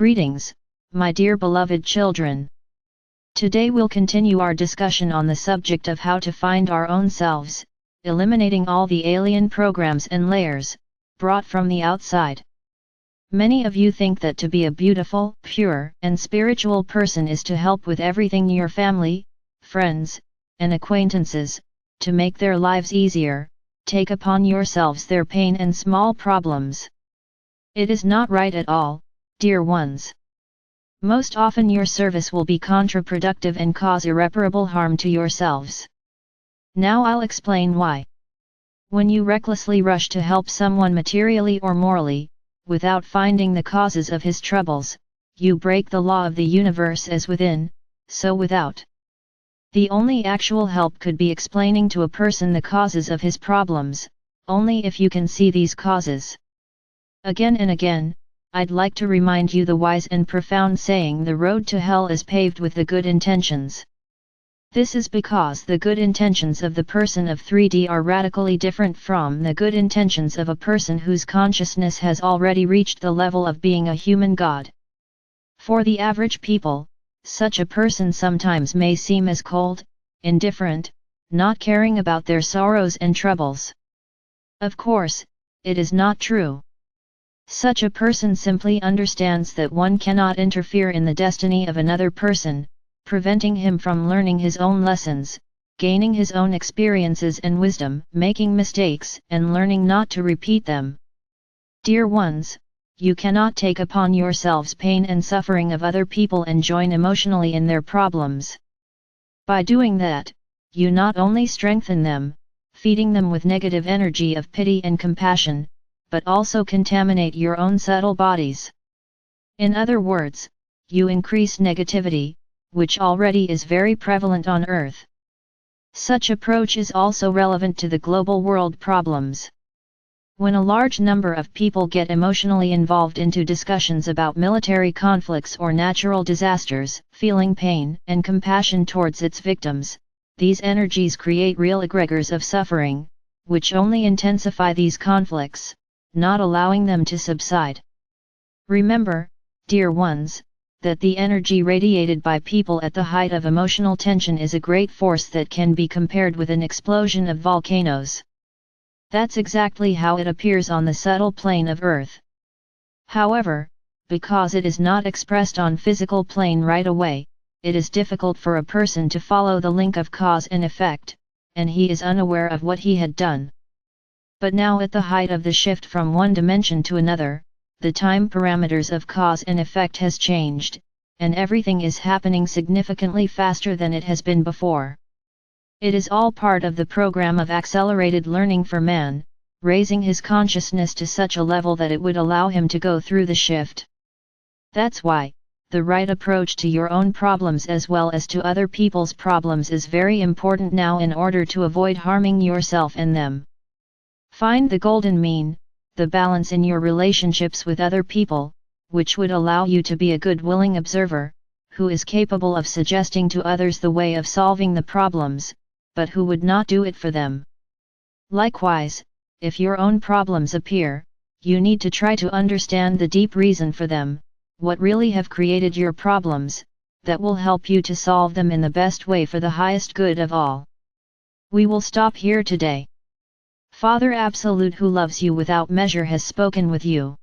Greetings, my dear beloved children. Today we'll continue our discussion on the subject of how to find our own selves, eliminating all the alien programs and layers, brought from the outside. Many of you think that to be a beautiful, pure, and spiritual person is to help with everything your family, friends, and acquaintances, to make their lives easier, take upon yourselves their pain and small problems. It is not right at all, dear ones. Most often your service will be counterproductive and cause irreparable harm to yourselves. Now I'll explain why. When you recklessly rush to help someone materially or morally, without finding the causes of his troubles, you break the law of the universe as within, so without. The only actual help could be explaining to a person the causes of his problems, only if you can see these causes. Again and again, I'd like to remind you the wise and profound saying, the road to hell is paved with the good intentions. This is because the good intentions of the person of 3D are radically different from the good intentions of a person whose consciousness has already reached the level of being a human god. For the average people, such a person sometimes may seem as cold, indifferent, not caring about their sorrows and troubles. Of course, it is not true. Such a person simply understands that one cannot interfere in the destiny of another person, preventing him from learning his own lessons, gaining his own experiences and wisdom, making mistakes and learning not to repeat them. Dear ones, you cannot take upon yourselves pain and suffering of other people and join emotionally in their problems. By doing that, you not only strengthen them, feeding them with negative energy of pity and compassion, but also contaminate your own subtle bodies. In other words, you increase negativity, which already is very prevalent on Earth. Such approach is also relevant to the global world problems. When a large number of people get emotionally involved into discussions about military conflicts or natural disasters, feeling pain and compassion towards its victims, these energies create real egregores of suffering, which only intensify these conflicts, not allowing them to subside. Remember, dear ones, that the energy radiated by people at the height of emotional tension is a great force that can be compared with an explosion of volcanoes. That's exactly how it appears on the subtle plane of Earth. However, because it is not expressed on physical plane right away, it is difficult for a person to follow the link of cause and effect, and he is unaware of what he had done. But now at the height of the shift from one dimension to another, the time parameters of cause and effect has changed, and everything is happening significantly faster than it has been before. It is all part of the program of accelerated learning for man, raising his consciousness to such a level that it would allow him to go through the shift. That's why, the right approach to your own problems as well as to other people's problems is very important now in order to avoid harming yourself and them. Find the golden mean, the balance in your relationships with other people, which would allow you to be a good willing observer, who is capable of suggesting to others the way of solving the problems, but who would not do it for them. Likewise, if your own problems appear, you need to try to understand the deep reason for them, what really have created your problems, that will help you to solve them in the best way for the highest good of all. We will stop here today. Father Absolute who loves you without measure has spoken with you.